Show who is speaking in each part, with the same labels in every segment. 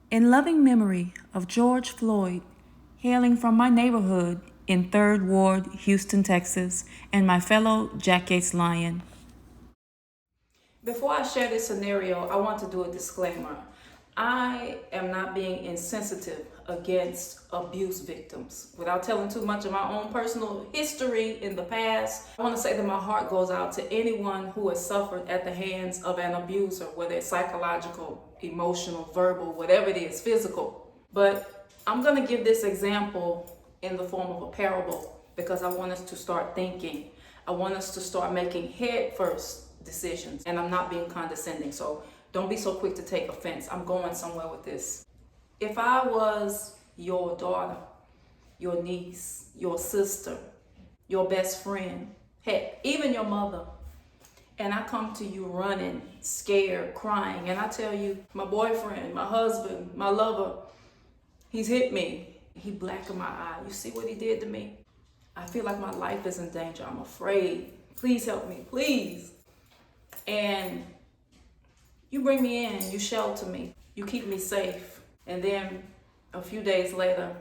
Speaker 1: In loving memory of George Floyd, hailing from my neighborhood in 3rd Ward, Houston, Texas, and my fellow Jack Gates Lion. Before I share this scenario, I want to do a disclaimer. I am not being insensitive against abuse victims. Without telling too much of my own personal history in the past, I want to say that my heart goes out to anyone who has suffered at the hands of an abuser, whether it's psychological, emotional, verbal, whatever it is, physical. But I'm going to give this example in the form of a parable because I want us to start thinking. I want us to start making head first decisions. And I'm not being condescending, so don't be so quick to take offense. I'm going somewhere with this. If I was your daughter, your niece, your sister, your best friend, heck, even your mother, and I come to you running, scared, crying, and I tell you, my boyfriend, my husband, my lover, he's hit me. He blackened my eye. You see what he did to me? I feel like my life is in danger. I'm afraid. Please help me, please. And you bring me in, you shelter me, you keep me safe. And then a few days later,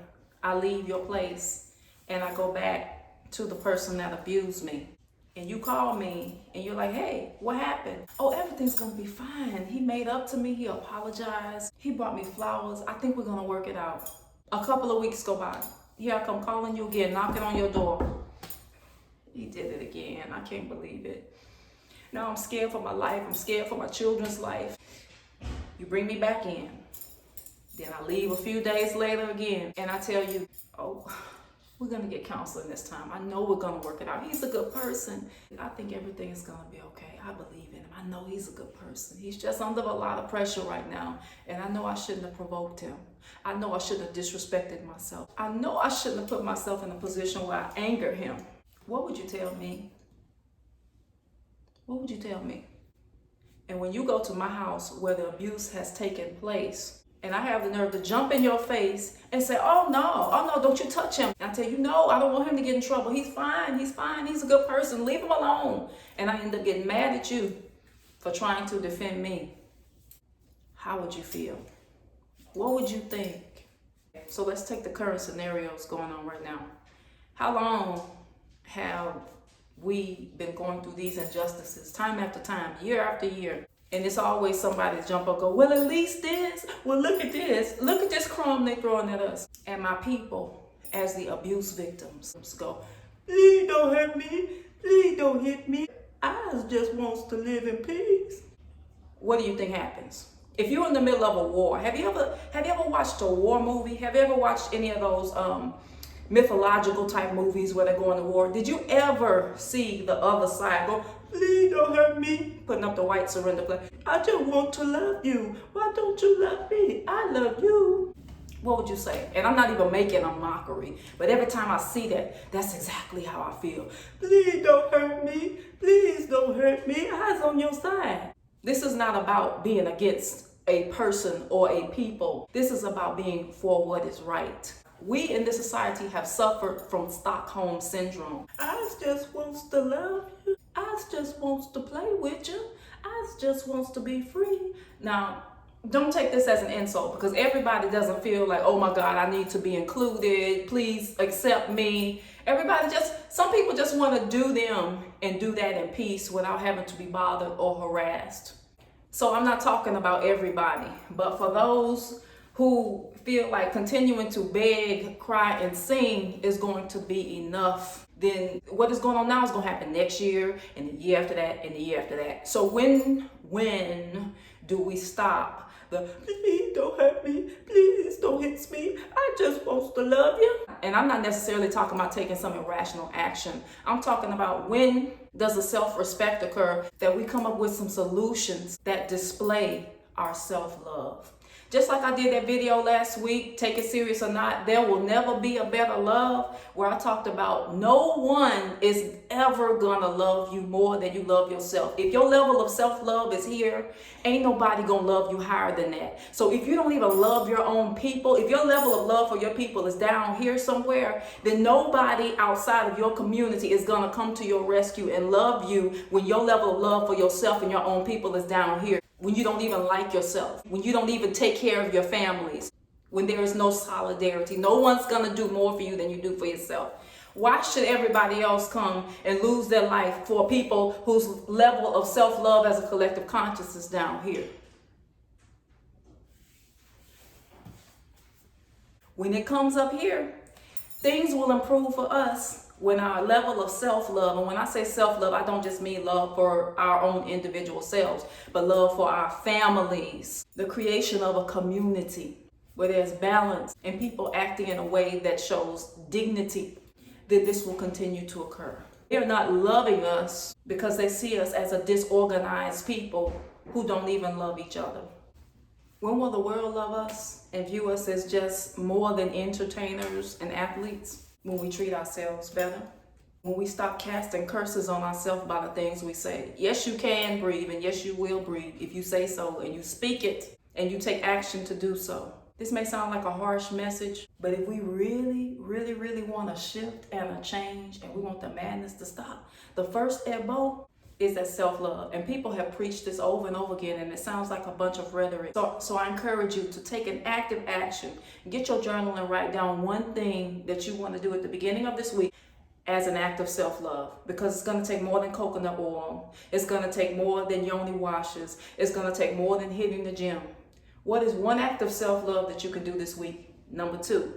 Speaker 1: I leave your place and I go back to the person that abused me. And you call me and you're like, hey, what happened? Oh, everything's gonna be fine. He made up to me, he apologized, he brought me flowers. I think we're gonna work it out. A couple of weeks go by. Here I come calling you again, knocking on your door. He did it again, I can't believe it. Now I'm scared for my life, I'm scared for my children's life. You bring me back in. Then I leave a few days later again, and I tell you, oh, we're gonna get counseling this time. I know we're gonna work it out. He's a good person. I think everything is gonna be okay. I believe in him. I know he's a good person. He's just under a lot of pressure right now, and I know I shouldn't have provoked him. I know I shouldn't have disrespected myself. I know I shouldn't have put myself in a position where I anger him. What would you tell me? What would you tell me? And when you go to my house where the abuse has taken place, and I have the nerve to jump in your face and say, oh no, don't you touch him. And I tell you, no, I don't want him to get in trouble. He's fine, he's a good person, leave him alone. And I end up getting mad at you for trying to defend me. How would you feel? What would you think? So let's take the current scenarios going on right now. How long have we been going through these injustices time after time, year after year? And it's always somebody to jump up and go, well, at least this. Well, look at this crumb they're throwing at us. And my people, as the abuse victims, go, please don't hurt me. Please don't hit me. I just wants to live in peace. What do you think happens? If you're in the middle of a war, have you ever watched a war movie? Have you ever watched any of those mythological type movies where they're going to war? Did you ever see the other side go, please don't hurt me, putting up the white surrender flag? I just want to love you. Why don't you love me? I love you. What would you say? And I'm not even making a mockery, but every time I see that, that's exactly how I feel. Please don't hurt me. Please don't hurt me. Eyes on your side. This is not about being against a person or a people. This is about being for what is right. We in this society have suffered from Stockholm syndrome. I just wants to love you. I just wants to play with you. I just wants to be free. Now, don't take this as an insult because everybody doesn't feel like, oh my God, I need to be included. Please accept me. Some people just want to do them and do that in peace without having to be bothered or harassed. So I'm not talking about everybody, but for those who feel like continuing to beg, cry, and sing is going to be enough, then what is going on now is going to happen next year, and the year after that, and the year after that. So when do we stop the, please don't hurt me, please don't hit me, I just want to love you? And I'm not necessarily talking about taking some irrational action. I'm talking about when does the self-respect occur that we come up with some solutions that display our self-love. Just like I did that video last week, take it serious or not, there will never be a better love, where I talked about no one is ever gonna love you more than you love yourself. If your level of self-love is here, ain't nobody gonna love you higher than that. So if you don't even love your own people, if your level of love for your people is down here somewhere, then nobody outside of your community is gonna come to your rescue and love you when your level of love for yourself and your own people is down here. when you don't even like yourself, when you don't even take care of your families, when there is no solidarity. No one's gonna do more for you than you do for yourself. Why should everybody else come and lose their life for people whose level of self-love as a collective consciousness is down here? When it comes up here, things will improve for us when our level of self-love, and when I say self-love, I don't just mean love for our own individual selves, but love for our families, the creation of a community where there's balance and people acting in a way that shows dignity, then this will continue to occur. They're not loving us because they see us as a disorganized people who don't even love each other. When will the world love us and view us as just more than entertainers and athletes? When we treat ourselves better. When we stop casting curses on ourselves by the things we say. Yes, you can breathe, and yes, you will breathe if you say so and you speak it and you take action to do so. This may sound like a harsh message, but if we really, really, really want a shift and a change, and we want the madness to stop, the first elbow is that self-love. And people have preached this over and over again, and it sounds like a bunch of rhetoric. So I encourage you to take an active action. Get your journal and write down one thing that you want to do at the beginning of this week as an act of self-love, because it's going to take more than coconut oil. It's going to take more than yoni washes. It's going to take more than hitting the gym. What is one act of self-love that you can do this week? Number 2.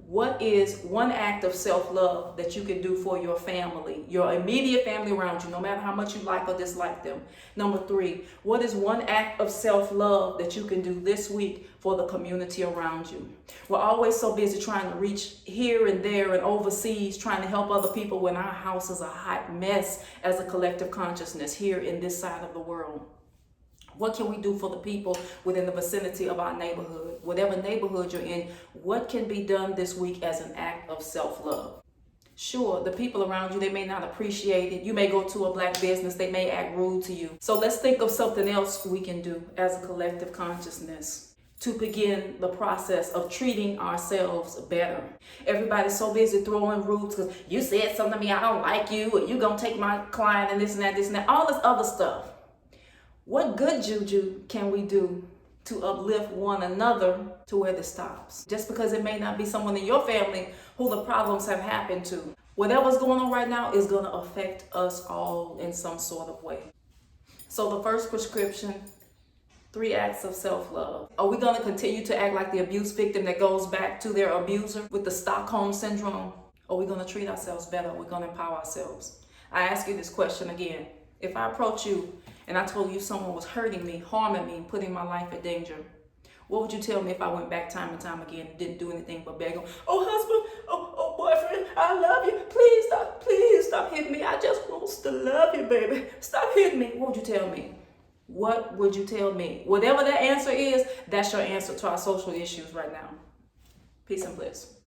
Speaker 1: What is one act of self-love that you can do for your family, your immediate family around you, no matter how much you like or dislike them? Number 3, what is one act of self-love that you can do this week for the community around you? We're always so busy trying to reach here and there and overseas, trying to help other people when our house is a hot mess as a collective consciousness here in this side of the world. What can we do for the people within the vicinity of our neighborhood? Whatever neighborhood you're in, what can be done this week as an act of self-love? Sure, the people around you, they may not appreciate it. You may go to a black business, they may act rude to you. So let's think of something else we can do as a collective consciousness to begin the process of treating ourselves better. Everybody's so busy throwing roots because you said something to me, I don't like you, or you gonna take my client and this and that, all this other stuff. What good juju can we do to uplift one another to where this stops? Just because it may not be someone in your family who the problems have happened to. Whatever's going on right now is going to affect us all in some sort of way. So the first prescription, 3 acts of self-love. Are we going to continue to act like the abuse victim that goes back to their abuser with the Stockholm syndrome? Or are we going to treat ourselves better? We're going to empower ourselves. I ask you this question again. If I approach you and I told you someone was hurting me, harming me, putting my life in danger, what would you tell me if I went back time and time again and didn't do anything but beg them? Oh, husband, oh, boyfriend, I love you. Please stop hitting me. I just want to love you, baby. Stop hitting me. What would you tell me? What would you tell me? Whatever that answer is, that's your answer to our social issues right now. Peace and bliss.